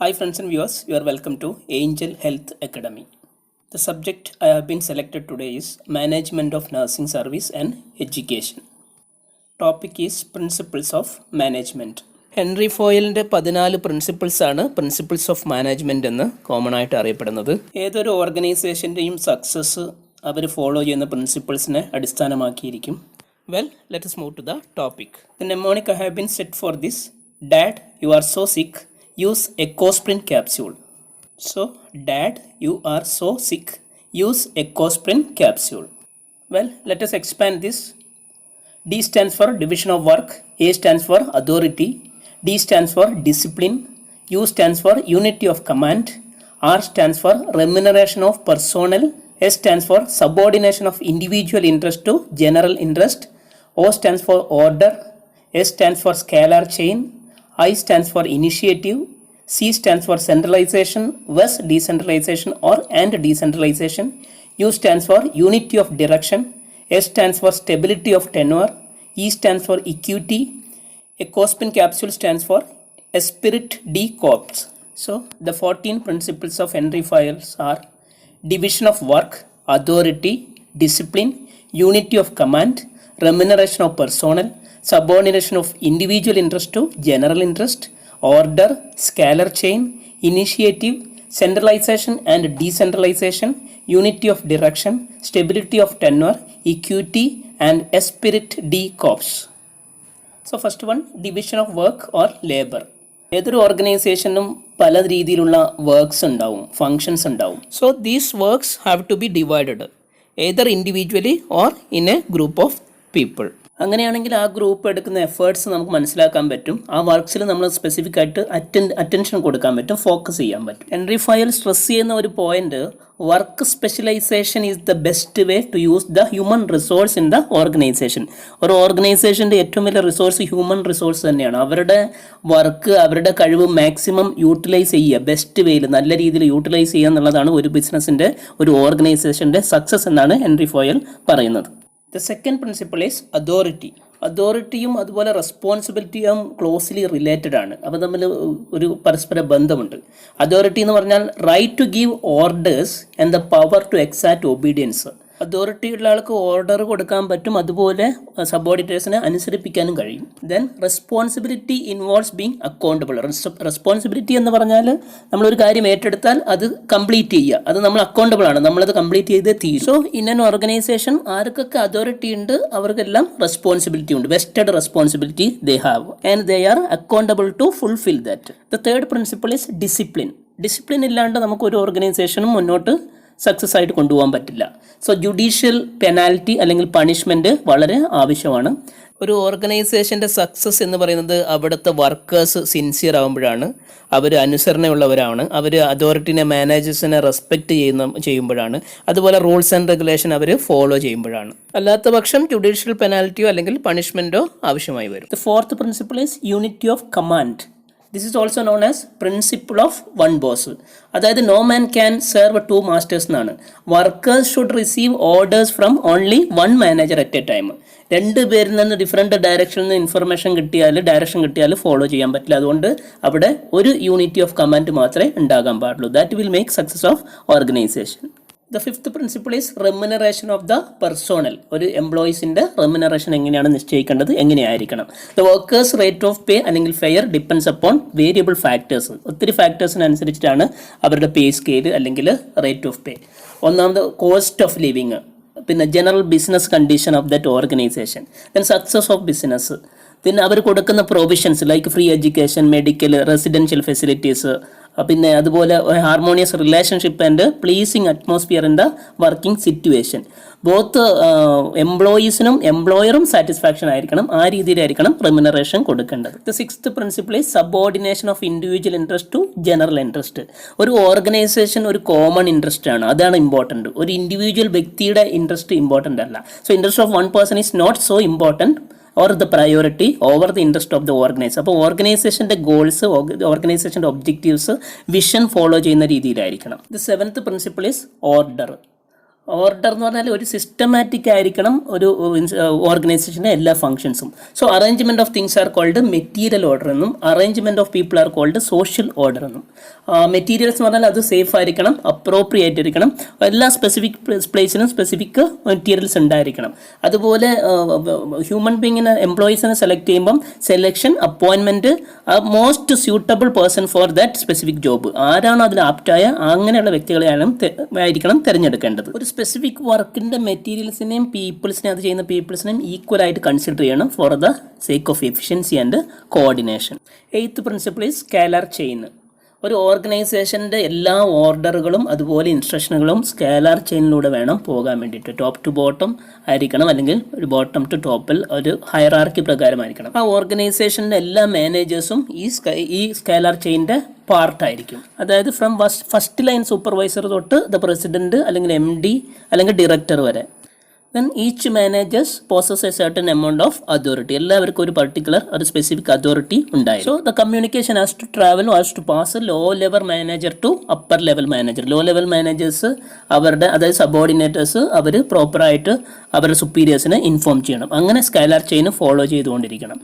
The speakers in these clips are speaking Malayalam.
Hi friends and viewers, you are welcome to Angel Health Academy. The subject I have been selected today is Management of Nursing Service and Education. Topic is Principles of Management. Henry ഫോയലിൻ്റെ 14 പ്രിൻസിപ്പിൾസ് ആണ് പ്രിൻസിപ്പിൾസ് ഓഫ് മാനേജ്മെൻറ്റ് എന്ന് കോമൺ ആയിട്ട് അറിയപ്പെടുന്നത്. ഏതൊരു ഓർഗനൈസേഷൻ്റെയും സക്സസ് അവർ ഫോളോ ചെയ്യുന്ന പ്രിൻസിപ്പിൾസിനെ അടിസ്ഥാനമാക്കിയിരിക്കും. Well, let us move to the topic. The mnemonic I have been set for this: Dad, you are so sick. Use Ecosprin capsule. So, Dad, you are so sick. Use Ecosprin capsule. Well, let us expand this. D stands for division of work. A stands for authority. D stands for discipline. U stands for unity of command. R stands for remuneration of personnel. S stands for subordination of individual interest to general interest. O stands for order. S stands for scalar chain. I stands for initiative. C stands for centralization vs decentralization and decentralization. U stands for unity of direction. S stands for stability of tenure. E stands for equity. Ecosprin capsule stands for Esprit de Corps. So the 14 principles of Henry Fayol are division of work, authority, discipline, unity of command, remuneration of personnel, subordination of individual interest to general interest, order, scalar chain, initiative, centralization and decentralization, unity of direction, stability of tenure, equity and esprit de corps. So first one, division of work or labor. ഏതൊരു ഓർഗനൈസേഷനും പല രീതിയിലുള്ള വർക്ക്സ് ഉണ്ടാവും, ഫങ്ഷൻസ് ഉണ്ടാവും. So these works have to be divided either individually or in a group of people. അങ്ങനെയാണെങ്കിൽ ആ ഗ്രൂപ്പ് എടുക്കുന്ന എഫേർട്സ് നമുക്ക് മനസ്സിലാക്കാൻ പറ്റും. ആ വർക്ക്സിൽ നമ്മൾ സ്പെസിഫിക് ആയിട്ട് അറ്റൻഷൻ കൊടുക്കാൻ പറ്റും, ഫോക്കസ് ചെയ്യാൻ പറ്റും. ഹെൻറി ഫയൽ സ്ട്രെസ് ചെയ്യുന്ന ഒരു point, work specialization is the best way to use the human resource in the organization. ഒരു ഓർഗനൈസേഷൻ്റെ ഏറ്റവും വലിയ റിസോഴ്സ് ഹ്യൂമൻ റിസോഴ്സ് തന്നെയാണ്. അവരുടെ വർക്ക്, അവരുടെ കഴിവ് മാക്സിമം യൂട്ടിലൈസ് ചെയ്യുക, ബെസ്റ്റ് വേയിൽ നല്ല രീതിയിൽ യൂട്ടിലൈസ് ചെയ്യുക എന്നുള്ളതാണ് ഒരു ബിസിനസ്സിൻ്റെ, ഒരു ഓർഗനൈസേഷൻ്റെ സക്സസ് എന്നാണ് ഹെൻറി ഫയൽ പറയുന്നത്. The second principle is authority. അതോറിറ്റിയും അതുപോലെ റെസ്പോൺസിബിലിറ്റിയും ക്ലോസ്ലി റിലേറ്റഡ് ആണ്. അവ തമ്മിൽ ഒരു പരസ്പര ബന്ധമുണ്ട്. അതോറിറ്റി എന്ന് പറഞ്ഞാൽ right to give orders and the power to exact obedience. Authority ഉള്ള ആൾക്ക് ഓർഡർ കൊടുക്കാൻ പറ്റും, അതുപോലെ സബോർഡിനേറ്റ്സിനെ അനുസരിപ്പിക്കാനും കഴിയും. Then responsibility involves being accountable. Responsibility എന്ന് പറഞ്ഞാൽ നമ്മളൊരു കാര്യം ഏറ്റെടുത്താൽ അത് കംപ്ലീറ്റ് ചെയ്യുക, അത് നമ്മൾ അക്കൗണ്ടബിൾ ആണ്, നമ്മളത് കംപ്ലീറ്റ് ചെയ്തേ തീരും. സോ ഇൻ ആൻ ഓർഗനൈസേഷൻ ആർക്കൊക്കെ അതോറിറ്റി ഉണ്ട് അവർക്കെല്ലാം റെസ്പോൺസിബിലിറ്റി ഉണ്ട്. Vested responsibility they have and they are accountable to fulfil that. The third principle is discipline. Discipline ഇല്ലാണ്ട് നമുക്ക് ഒരു ഓർഗനൈസേഷനും മുന്നോട്ട് സക്സസ് ആയിട്ട് കൊണ്ടുപോകാൻ പറ്റില്ല. സോ ജുഡീഷ്യൽ പെനാൽറ്റി അല്ലെങ്കിൽ പണിഷ്മെൻറ്റ് വളരെ ആവശ്യമാണ്. ഒരു ഓർഗനൈസേഷൻ്റെ സക്സസ് എന്ന് പറയുന്നത് അവിടുത്തെ വർക്കേഴ്സ് സിൻസിയർ ആകുമ്പോഴാണ്, അവർ അനുസരണയുള്ളവരാണ്, അവർ അതോറിറ്റിനെ, മാനേജേഴ്സിനെ റെസ്പെക്റ്റ് ചെയ്യുമ്പോഴാണ്, അതുപോലെ റൂൾസ് ആൻഡ് റെഗുലേഷൻ അവർ ഫോളോ ചെയ്യുമ്പോഴാണ്. അല്ലാത്ത പക്ഷം ജുഡീഷ്യൽ പെനാൽറ്റിയോ അല്ലെങ്കിൽ പണിഷ്മെൻറ്റോ ആവശ്യമായി വരും. The fourth principle is unity of command. This is also known as principle of one boss. അതായത് no man can serve two masters എന്നാണ്. Workers should receive orders from only one manager at a time. രണ്ട് പേരിൽ നിന്ന് ഡിഫറെൻറ്റ് ഡയറക്ഷനിൽ നിന്ന് ഡയറക്ഷൻ കിട്ടിയാൽ ഫോളോ ചെയ്യാൻ പറ്റില്ല. അതുകൊണ്ട് അവിടെ ഒരു യൂണിറ്റി ഓഫ് കമാൻഡ് മാത്രമേ ഉണ്ടാകാൻ പാടുള്ളൂ. That will make success of organisation. The fifth principle is remuneration of the personnel. ഒരു എംപ്ലോയീസിൻ്റെ റെമ്യൂണറേഷൻ എങ്ങനെയാണ് നിശ്ചയിക്കേണ്ടത്, എങ്ങനെയായിരിക്കണം. The workers rate of pay അല്ലെങ്കിൽ fair depends upon variable factors. ഒത്തിരി ഫാക്ടേഴ്സിനനുസരിച്ചിട്ടാണ് അവരുടെ പേ സ്കെയിൽ അല്ലെങ്കിൽ റേറ്റ് ഓഫ് പേ. ഒന്നാമത് കോസ്റ്റ് ഓഫ് ലിവിങ്, പിന്നെ general business condition of that organisation, then success of business, പിന്നെ അവർ കൊടുക്കുന്ന provisions like free education, medical, residential facilities, പിന്നെ അതുപോലെ harmonious relationship and pleasing atmosphere in the working situation. Both എംപ്ലോയീസിനും എംപ്ലോയറും സാറ്റിസ്ഫാക്ഷൻ ആയിരിക്കണം, ആ രീതിയിലായിരിക്കണം റെമ്യൂണറേഷൻ കൊടുക്കേണ്ടത്. The sixth principle is subordination of individual interest to general interest. ഒരു ഓർഗനൈസേഷൻ ഒരു കോമൺ ഇൻട്രസ്റ്റ് ആണ്, അതാണ് ഇമ്പോർട്ടൻറ്റ്. ഒരു ഇൻഡിവിജ്വൽ വ്യക്തിയുടെ ഇൻട്രസ്റ്റ് ഇമ്പോർട്ടൻ്റ് അല്ല. So interest of one person is not so important or the priority over the interest of the organization. അപ്പോൾ ഓർഗനൈസേഷൻ്റെ ഗോൾസ്, ഓർഗനൈസേഷൻ്റെ ഒബ്ജക്റ്റീവ്സ്, വിഷൻ ഫോളോ ചെയ്യുന്ന രീതിയിലായിരിക്കണം. The seventh principle is order. Order എന്ന് പറഞ്ഞാൽ ഒരു സിസ്റ്റമാറ്റിക് ആയിരിക്കണം ഒരു ഓർഗനൈസേഷൻ്റെ എല്ലാ ഫങ്ഷൻസും. So arrangement of things are called material order എന്നും arrangement of people are called social order എന്നും. മെറ്റീരിയൽസ് എന്ന് പറഞ്ഞാൽ അത് സേഫ് ആയിരിക്കണം, അപ്രോപ്രിയേറ്റ് ആയിരിക്കണം, എല്ലാ സ്പെസിഫിക് പ്ലേസിനും സ്പെസിഫിക് മെറ്റീരിയൽസ് ഉണ്ടായിരിക്കണം. അതുപോലെ ഹ്യൂമൻ ബീങ്ങിനെ എംപ്ലോയീസിനെ സെലക്ട് ചെയ്യുമ്പം selection, appointment, most suitable person for that specific job, ആരാണോ അതിൽ ആപ്റ്റായ അങ്ങനെയുള്ള വ്യക്തികളെയാണ് ആയിരിക്കണം തിരഞ്ഞെടുക്കേണ്ടത്. ഒരു സ്പെസിഫിക് വർക്കിൻ്റെ മെറ്റീരിയൽസിനെയും പീപ്പിൾസിനെയും അത് ചെയ്യുന്ന പീപ്പിൾസിനെയും ഈക്വൽ ആയിട്ട് കൺസിഡർ ചെയ്യണം for the sake of efficiency and coordination. 8th principle is scalar chain. ഒരു ഓർഗനൈസേഷൻ്റെ എല്ലാ ഓർഡറുകളും അതുപോലെ ഇൻസ്ട്രക്ഷനുകളും സ്കാലാർ ചെയിനിലൂടെ വേണം പോകാൻ വേണ്ടിയിട്ട്. ടോപ്പ് ടു ബോട്ടം ആയിരിക്കണം, അല്ലെങ്കിൽ ഒരു ബോട്ടം ടു ടോപ്പിൽ ഒരു ഹയറാർക്കി പ്രകാരമായിരിക്കണം. ആ ഓർഗനൈസേഷൻ്റെ എല്ലാ മാനേജേഴ്സും ഈ സ്കാലാർ ചെയിൻ്റെ പാർട്ടായിരിക്കും. അതായത് ഫ്രം ഫസ്റ്റ് ലൈൻ സൂപ്പർവൈസർ തൊട്ട് ദ പ്രസിഡന്റ് അല്ലെങ്കിൽ MD അല്ലെങ്കിൽ ഡയറക്ടർ വരെ. Then each managers possess a certain amount of authority. എല്ലാവർക്കും ഒരു പർട്ടിക്കുലർ ഒരു സ്പെസിഫിക് അതോറിറ്റി ഉണ്ടായി. So the communication has to travel, has to pass low level manager to upper level manager. Low level managers അവരുടെ, അതായത് സബോർഡിനേറ്റേഴ്സ്, അവർ പ്രോപ്പറായിട്ട് അവരുടെ സുപ്പീരിയേഴ്സിനെ ഇൻഫോം ചെയ്യണം. അങ്ങനെ സ്കാലാർ ചെയിൻ ഫോളോ ചെയ്തുകൊണ്ടിരിക്കണം.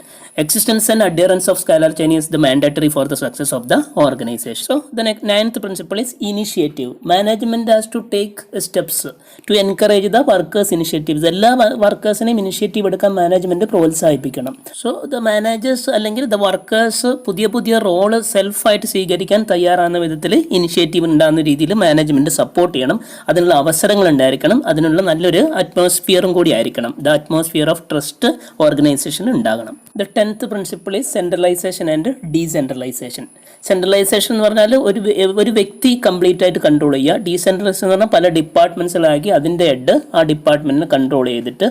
Existence and adherence of scalar chain is the mandatory for the success of the organization. So the 9th principle is initiative. Management has to take steps to encourage the workers initiative. എല്ലാ വർക്കേഴ്സിനെയും ഇനിഷ്യേറ്റീവ് എടുക്കാൻ മാനേജ്മെന്റ് പ്രോത്സാഹിപ്പിക്കണം. സോ ദ മാനേജേഴ്സ് അല്ലെങ്കിൽ ദ വർക്കേഴ്സ് പുതിയ റോള് സെൽഫായിട്ട് സ്വീകരിക്കാൻ തയ്യാറാകുന്ന വിധത്തിൽ ഇനിഷ്യേറ്റീവ് ഉണ്ടാകുന്ന രീതിയിൽ മാനേജ്മെന്റ് സപ്പോർട്ട് ചെയ്യണം. അതിനുള്ള അവസരങ്ങൾ ഉണ്ടായിരിക്കണം, അതിനുള്ള നല്ലൊരു അറ്റ്മോസ്ഫിയറും കൂടി ആയിരിക്കണം. ദ അറ്റ്മോസ്ഫിയർ ഓഫ് ട്രസ്റ്റ് ഓർഗനൈസേഷനിൽ ഉണ്ടാകണം. The 10th principle is centralisation and decentralisation. Centralisation എന്ന് പറഞ്ഞാൽ ഒരു വ്യക്തി കംപ്ലീറ്റ് ആയിട്ട് കൺട്രോൾ ചെയ്യുക. ഡീസെൻട്രലൈസേഷൻ എന്ന് പറഞ്ഞാൽ പല ഡിപ്പാർട്ട്മെന്റ്സിലാക്കി അതിൻ്റെ ഹെഡ് ആ ഡിപ്പാർട്ട്മെന്റിനെ കൺട്രോൾ ചെയ്തിട്ട്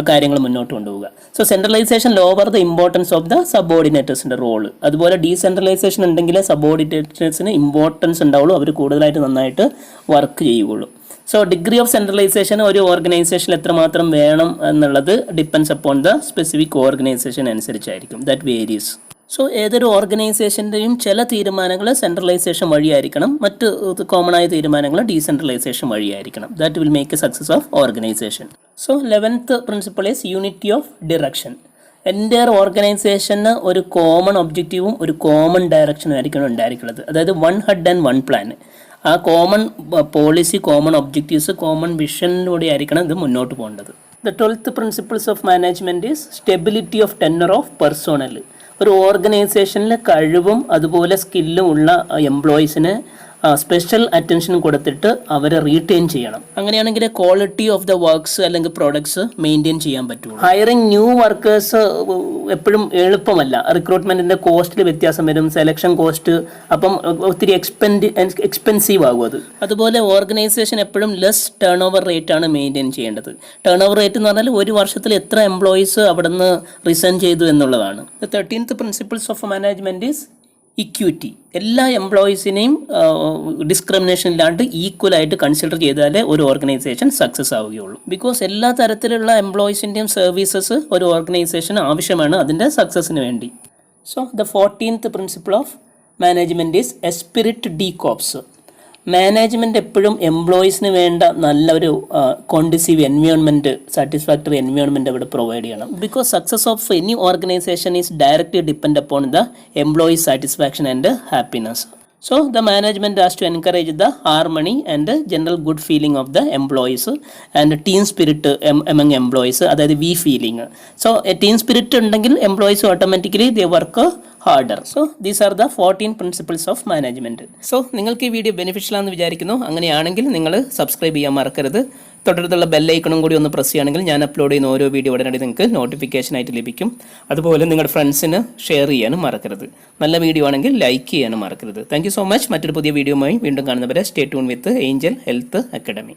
കാര്യങ്ങൾ മുന്നോട്ട് കൊണ്ടുപോവുക. So centralization lower the importance of the സബോർഡിനേറ്റേഴ്സിൻ്റെ റോള്. അതുപോലെ ഡീസെൻട്രലൈസേഷൻ ഉണ്ടെങ്കിൽ സബോർഡിനേറ്റേഴ്സിന് ഇമ്പോർട്ടൻസ് ഉണ്ടാവുള്ളൂ, അവർ കൂടുതലായിട്ട് നന്നായിട്ട് വർക്ക് ചെയ്യുകയുള്ളൂ. സോ ഡിഗ്രി ഓഫ് സെൻട്രലൈസേഷൻ ഒരു ഓർഗനൈസേഷനിൽ എത്രമാത്രം വേണം എന്നുള്ളത് depends upon the specific organization അനുസരിച്ചായിരിക്കും. That varies. സോ ഏതൊരു ഓർഗനൈസേഷൻ്റെയും ചില തീരുമാനങ്ങൾ സെൻട്രലൈസേഷൻ വഴിയായിരിക്കണം, മറ്റ് കോമൺ ആയ തീരുമാനങ്ങൾ ഡീസെൻട്രലൈസേഷൻ വഴിയായിരിക്കണം. That will make a success of organization. So 11th principle is unity of direction. എൻ്റെ ഓർഗനൈസേഷന് ഒരു കോമൺ ഒബ്ജക്റ്റീവും ഒരു കോമൺ ഡയറക്ഷനും ആയിരിക്കണം ഉണ്ടായിരിക്കുന്നത്. അതായത് 1 ഹെഡ് ആൻഡ് 1 പ്ലാൻ. ആ common policy, common objectives, common വിഷനിലൂടെ ആയിരിക്കണം ഇത് മുന്നോട്ട് പോകേണ്ടത്. The 12th principles of management is stability of tenure of personnel. ഒരു ഓർഗനൈസേഷനിലെ കഴിവും അതുപോലെ സ്കില്ലും ഉള്ള എംപ്ലോയീസിന് സ്പെഷ്യൽ അറ്റൻഷൻ കൊടുത്തിട്ട് അവരെ റീറ്റെയിൻ ചെയ്യണം. അങ്ങനെയാണെങ്കിൽ ക്വാളിറ്റി ഓഫ് ദ വർക്ക്സ് അല്ലെങ്കിൽ പ്രോഡക്ട്സ് മെയിൻറ്റെയിൻ ചെയ്യാൻ പറ്റുള്ളൂ. ഹയറിങ് ന്യൂ വർക്കേഴ്സ് എപ്പോഴും എളുപ്പമല്ല. റിക്രൂട്ട്മെൻറ്റിൻ്റെ കോസ്റ്റിൽ വ്യത്യാസം വരും, സെലക്ഷൻ കോസ്റ്റ്, അപ്പം ഒത്തിരി എക്സ്പെൻസീവ് ആകും അത്. അതുപോലെ ഓർഗനൈസേഷൻ എപ്പോഴും ലെസ് ടേൺ ഓവർ റേറ്റ് ആണ് മെയിൻറ്റെയിൻ ചെയ്യേണ്ടത്. ടേൺ ഓവർ റേറ്റ് എന്ന് പറഞ്ഞാൽ ഒരു വർഷത്തിൽ എത്ര എംപ്ലോയീസ് അവിടെ നിന്ന് റിസൈൻ ചെയ്തു എന്നുള്ളതാണ്. 13th principles of management is equity. എല്ലാ എംപ്ലോയീസിനെയും ഡിസ്ക്രിമിനേഷൻ ഇല്ലാണ്ട് ഈക്വലായിട്ട് കൺസിഡർ ചെയ്താലേ ഒരു ഓർഗനൈസേഷൻ സക്സസ് ആവുകയുള്ളൂ. ബിക്കോസ് എല്ലാ തരത്തിലുള്ള എംപ്ലോയീസിൻ്റെയും സർവീസസ് ഒരു ഓർഗനൈസേഷന് ആവശ്യമാണ് അതിൻ്റെ സക്സസ്സിന് വേണ്ടി. So the 14th principle of management is esprit D corps. Management എപ്പോഴും എംപ്ലോയീസിന് വേണ്ട നല്ലൊരു കോണ്ടിസീവ് എൻവയോൺമെൻറ്റ്, സാറ്റിസ്ഫാക്ടറി എൻവയോൺമെൻറ്റ് അവിടെ പ്രൊവൈഡ് ചെയ്യണം. Because success of any organisation is directly depend upon the employee satisfaction and happiness. So the management has to encourage the harmony and general good feeling of the employees and team spirit among employees. അതായത് we feeling. So team spirit ഉണ്ടെങ്കിൽ employees automatically they work harder. So these are the 14 principles of management. So നിങ്ങൾക്ക് ഈ വീഡിയോ ബെനിഫിഷ്യൽ ആണെന്ന് വിചാരിക്കുന്നു. അങ്ങനെയാണെങ്കിൽ നിങ്ങൾ സബ്സ്ക്രൈബ് ചെയ്യാൻ മറക്കരുത്. തൊട്ടടുത്തുള്ള ബെല്ലൈക്കണും കൂടി ഒന്ന് പ്രസ് ചെയ്യുകയാണെങ്കിൽ ഞാൻ അപ്ലോഡ് ചെയ്യുന്ന ഓരോ വീഡിയോ ഉടനടി നിങ്ങൾക്ക് നോട്ടിഫിക്കേഷനായിട്ട് ലഭിക്കും. അതുപോലെ നിങ്ങളുടെ ഫ്രണ്ട്സിന് ഷെയർ ചെയ്യാനും മറക്കരുത്. നല്ല വീഡിയോ ആണെങ്കിൽ ലൈക്ക് ചെയ്യാനും മറക്കരുത്. Thank you so much. മറ്റൊരു പുതിയ വീഡിയോയുമായി വീണ്ടും കാണുന്നവരെ സ്റ്റേ ട്യൂൺ വിത്ത് ഏഞ്ചൽ ഹെൽത്ത് അക്കാഡമി.